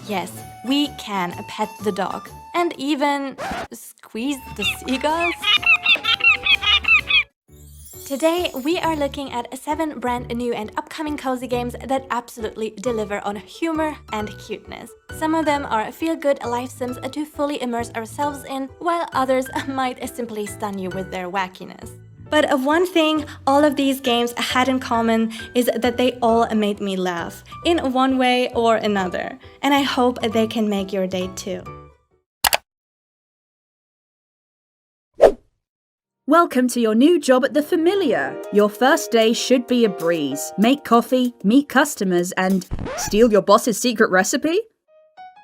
Yes, we can pet the dog. And even squeeze the seagulls? Today, we are looking at 7 brand new and upcoming cozy games that absolutely deliver on humor and cuteness. Some of them are feel-good life sims to fully immerse ourselves in, while others might simply stun you with their wackiness. But one thing all of these games had in common is that they all made me laugh, in one way or another. And I hope they can make your day too. Welcome to your new job at The Familiar. Your first day should be a breeze. Make coffee, meet customers, and steal your boss's secret recipe?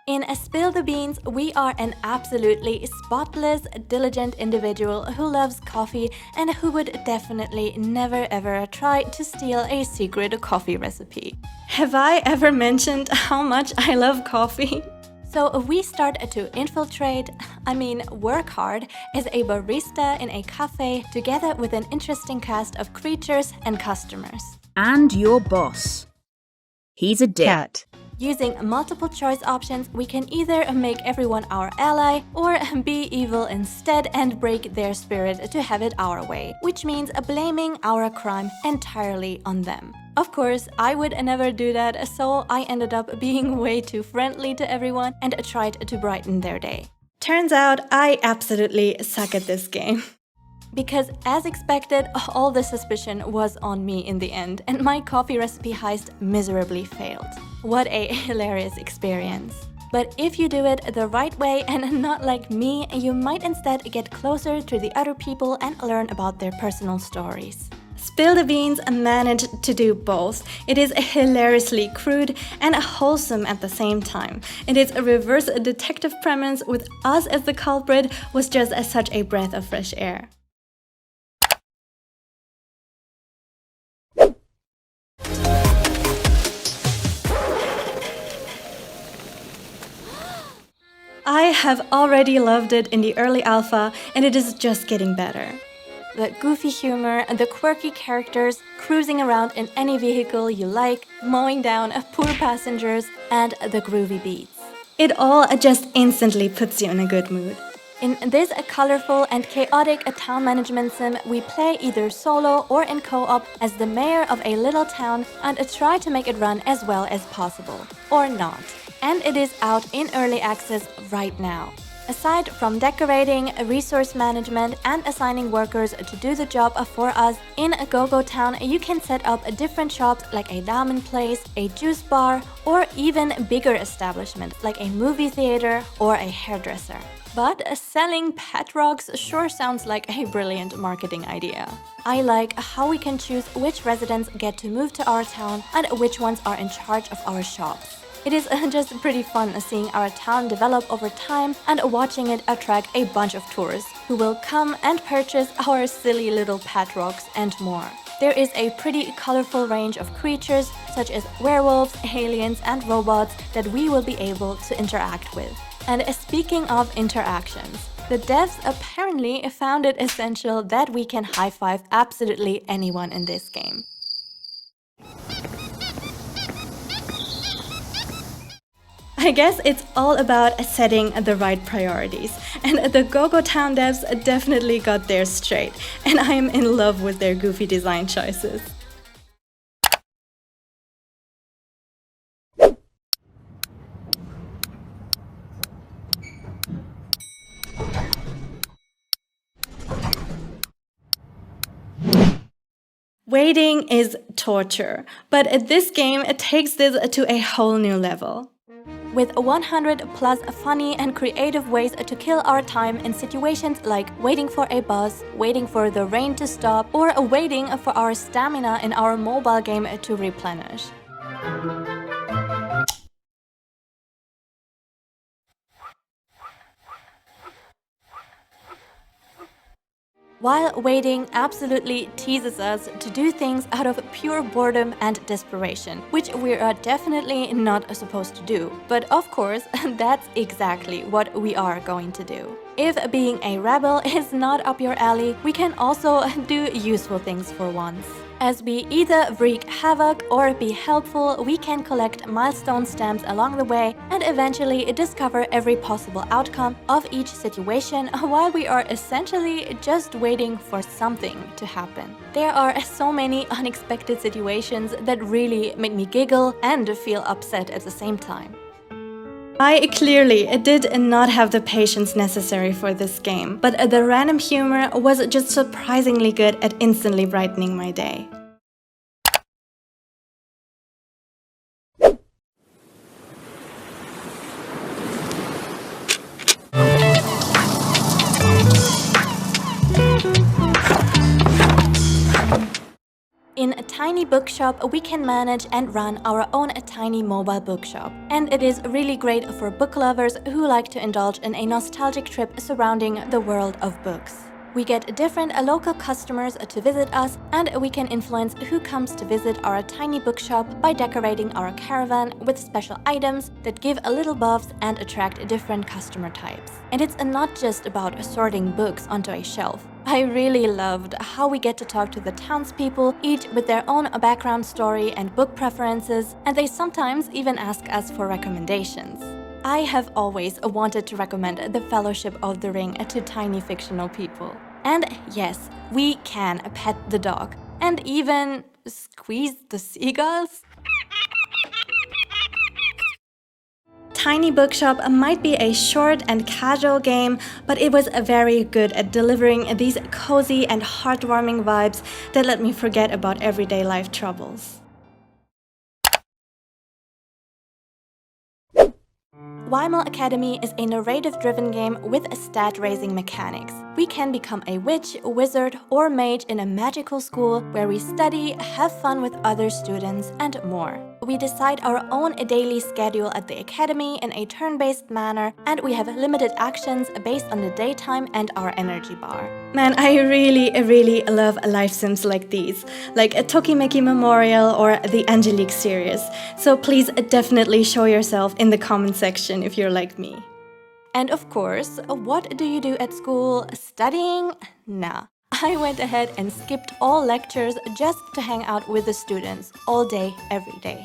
In Spill the Beans, we are an absolutely spotless, diligent individual who loves coffee and who would definitely never ever try to steal a secret coffee recipe. Have I ever mentioned how much I love coffee? So we start to work hard as a barista in a cafe together with an interesting cast of creatures and customers. And your boss. He's a dick. Cat. Using multiple choice options, we can either make everyone our ally or be evil instead and break their spirit to have it our way, which means blaming our crime entirely on them. Of course, I would never do that, so I ended up being way too friendly to everyone and tried to brighten their day. Turns out I absolutely suck at this game. Because as expected, all the suspicion was on me in the end, and my coffee recipe heist miserably failed. What a hilarious experience. But if you do it the right way and not like me, you might instead get closer to the other people and learn about their personal stories. Spill the Beans managed to do both. It is hilariously crude and wholesome at the same time. And its reverse detective premise with us as the culprit was just such a breath of fresh air. I have already loved it in the early alpha, and it is just getting better. The goofy humor, the quirky characters, cruising around in any vehicle you like, mowing down poor passengers, and the groovy beats. It all just instantly puts you in a good mood. In this colorful and chaotic town management sim, we play either solo or in co-op as the mayor of a little town and try to make it run as well as possible. Or not. And it is out in early access right now. Aside from decorating, resource management, and assigning workers to do the job for us, in Go-Go Town you can set up different shops like a ramen place, a juice bar, or even bigger establishments like a movie theater or a hairdresser. But selling pet rocks sure sounds like a brilliant marketing idea. I like how we can choose which residents get to move to our town and which ones are in charge of our shops. It is just pretty fun seeing our town develop over time and watching it attract a bunch of tourists who will come and purchase our silly little pet rocks and more. There is a pretty colorful range of creatures such as werewolves, aliens, and robots that we will be able to interact with. And speaking of interactions, the devs apparently found it essential that we can high-five absolutely anyone in this game. I guess it's all about setting the right priorities, and the Go-Go Town devs definitely got theirs straight, and I am in love with their goofy design choices. Waiting is torture, but this game takes this to a whole new level. With 100 plus funny and creative ways to kill our time in situations like waiting for a bus, waiting for the rain to stop, or waiting for our stamina in our mobile game to replenish. While waiting absolutely teases us to do things out of pure boredom and desperation, which we are definitely not supposed to do. But of course, that's exactly what we are going to do. if being a rebel is not up your alley, we can also do useful things for once. As we either wreak havoc or be helpful, we can collect milestone stamps along the way and eventually discover every possible outcome of each situation while we are essentially just waiting for something to happen. There are so many unexpected situations that really make me giggle and feel upset at the same time. I clearly did not have the patience necessary for this game, but the random humor was just surprisingly good at instantly brightening my day. In a tiny bookshop, we can manage and run our own tiny mobile bookshop. And it is really great for book lovers who like to indulge in a nostalgic trip surrounding the world of books. We get different local customers to visit us, and we can influence who comes to visit our tiny bookshop by decorating our caravan with special items that give a little buffs and attract different customer types. And it's not just about sorting books onto a shelf. I really loved how we get to talk to the townspeople, each with their own background story and book preferences, and they sometimes even ask us for recommendations. I have always wanted to recommend The Fellowship of the Ring to tiny fictional people. And yes, we can pet the dog and even squeeze the seagulls. Tiny Bookshop might be a short and casual game, but it was very good at delivering these cozy and heartwarming vibes that let me forget about everyday life troubles. Whimel Academy is a narrative-driven game with stat-raising mechanics. We can become a witch, wizard, or mage in a magical school where we study, have fun with other students, and more. We decide our own daily schedule at the academy in a turn-based manner, and we have limited actions based on the daytime and our energy bar. Man, I really love life sims like these, like a Tokimeki Memorial or the Angelique series. So please definitely show yourself in the comment section if you're like me. And of course, what do you do at school? Studying? Nah. I went ahead and skipped all lectures just to hang out with the students all day, every day.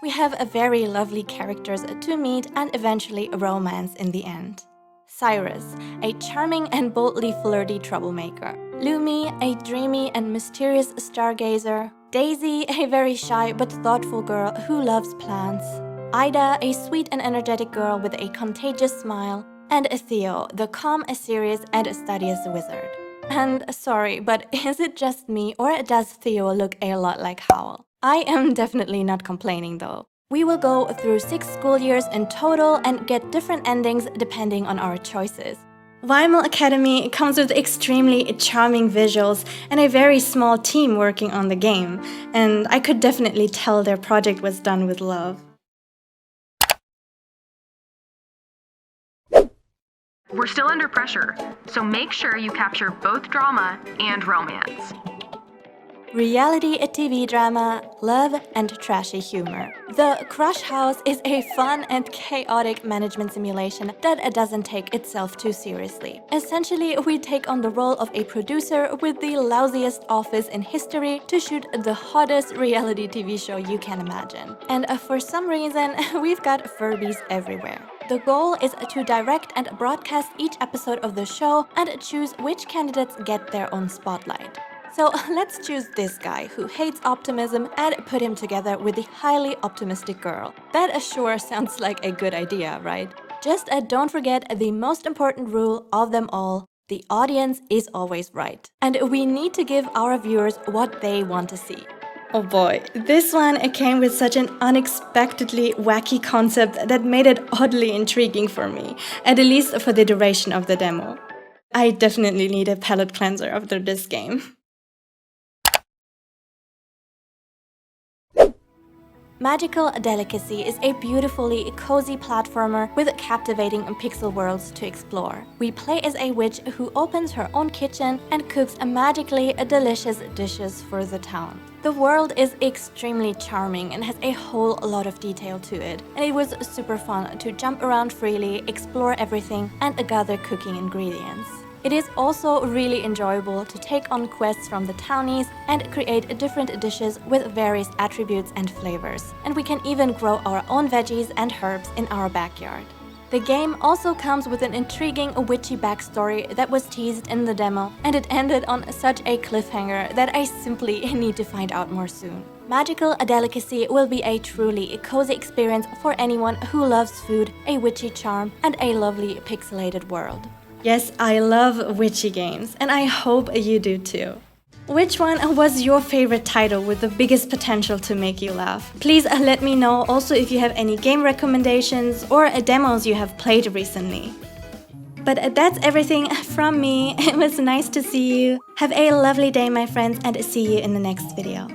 We have a very lovely characters to meet and eventually a romance in the end. Cyrus, a charming and boldly flirty troublemaker. Lumi, a dreamy and mysterious stargazer. Daisy, a very shy but thoughtful girl who loves plants. Ida, a sweet and energetic girl with a contagious smile. And Theo, the calm, serious, and studious wizard. And sorry, but is it just me or does Theo look a lot like Howl? I am definitely not complaining though. We will go through 6 school years in total and get different endings depending on our choices. Whimel Academy comes with extremely charming visuals and a very small team working on the game, and I could definitely tell their project was done with love. We're still under pressure, so make sure you capture both drama and romance. Reality TV drama, love, and trashy humor. The Crush House is a fun and chaotic management simulation that doesn't take itself too seriously. Essentially, we take on the role of a producer with the lousiest office in history to shoot the hottest reality TV show you can imagine. And for some reason, we've got Furbies everywhere. The goal is to direct and broadcast each episode of the show and choose which candidates get their own spotlight. So let's choose this guy who hates optimism and put him together with the highly optimistic girl. That sure sounds like a good idea, right? Just don't forget the most important rule of them all. The audience is always right. And we need to give our viewers what they want to see. Oh boy, this one came with such an unexpectedly wacky concept that made it oddly intriguing for me, at least for the duration of the demo. I definitely need a palate cleanser after this game. Magical Delicacy is a beautifully cozy platformer with captivating pixel worlds to explore. We play as a witch who opens her own kitchen and cooks magically delicious dishes for the town. The world is extremely charming and has a whole lot of detail to it, and it was super fun to jump around freely, explore everything, and gather cooking ingredients. It is also really enjoyable to take on quests from the townies and create different dishes with various attributes and flavors, and we can even grow our own veggies and herbs in our backyard. The game also comes with an intriguing witchy backstory that was teased in the demo, and it ended on such a cliffhanger that I simply need to find out more soon. Magical Delicacy will be a truly cozy experience for anyone who loves food, a witchy charm, and a lovely pixelated world. Yes, I love witchy games, and I hope you do too. Which one was your favorite title with the biggest potential to make you laugh? Please let me know also if you have any game recommendations or demos you have played recently. But that's everything from me. It was nice to see you. Have a lovely day, my friends, and see you in the next video.